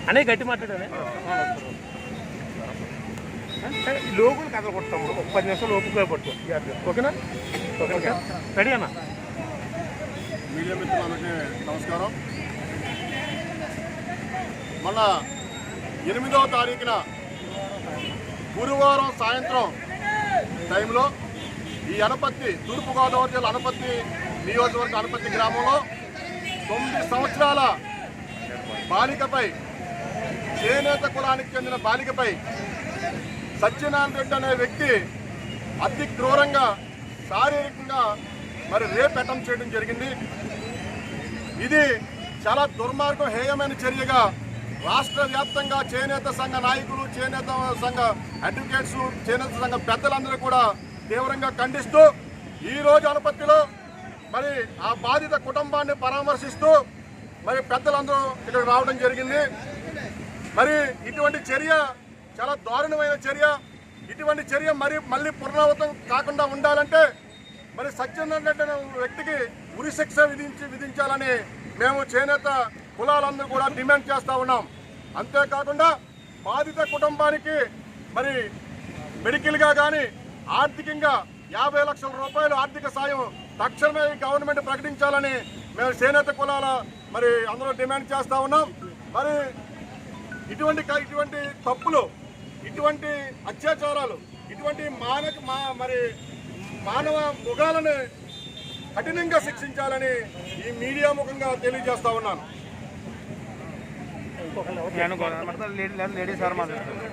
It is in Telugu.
అనే గట్టి మాట్లాడానే లోగులు కథలు కొడతాము. ఒక 10 నిమిషాలు ఓపిక పట్టు. ఓకేనా? ఓకే, రెడీ అన్న. మీడియా మిత్రులందరికీ నమస్కారం. మొన్న 8వ తారీఖున గురువారం సాయంత్రం టైంలో ఈ అనపత్తి, తూర్పుగోదావరి జిల్లా అనపత్తి నియోజకవర్గ అనపత్తి గ్రామంలో 9 సంవత్సరాల బాలికపై, చేనేత కులానికి చెందిన బాలికపై సత్యనారాయణ రెడ్డి అనే వ్యక్తి అతి క్రూరంగా, శారీరకంగా మరి రేప్ అటెంప్ట్ చేయడం జరిగింది. ఇది చాలా దుర్మార్గం, హేయమైన చర్యగా రాష్ట్ర వ్యాప్తంగా చేనేత సంఘ నాయకులు, చేనేత సంఘ అడ్వకేట్స్, చేనేత సంఘ పెద్దలందరూ కూడా తీవ్రంగా ఖండిస్తూ ఈరోజు అనపత్తిలో మరి ఆ బాధిత కుటుంబాన్ని పరామర్శిస్తూ మరి పెద్దలందరూ ఇక్కడికి రావడం జరిగింది. మరి ఇటువంటి చర్య చాలా దారుణమైన చర్య. ఇటువంటి చర్య మళ్ళీ పునరావృతం కాకుండా ఉండాలంటే మరి సత్యనారాయణ రెడ్డి అనే వ్యక్తికి ఉరిశిక్ష విధించాలని మేము చేనేత కులాలందరూ కూడా డిమాండ్ చేస్తూ ఉన్నాం. అంతేకాకుండా బాధిత కుటుంబానికి మరి మెడికల్గా కానీ ఆర్థికంగా 50 లక్షల రూపాయలు ఆర్థిక సాయం తక్షణమే గవర్నమెంట్ ప్రకటించాలని మేము చేనేత కులాల మరి అందరూ డిమాండ్ చేస్తూ ఉన్నాం. మరి ఇటువంటి తప్పులు, ఇటువంటి అత్యాచారాలు, ఇటువంటి మానవ మృగాలను కఠినంగా శిక్షించాలని ఈ మీడియా ముఖంగా తెలియజేస్తా ఉన్నాను. లేడీస్ ఎవరు మాట్లాడుతున్నారు?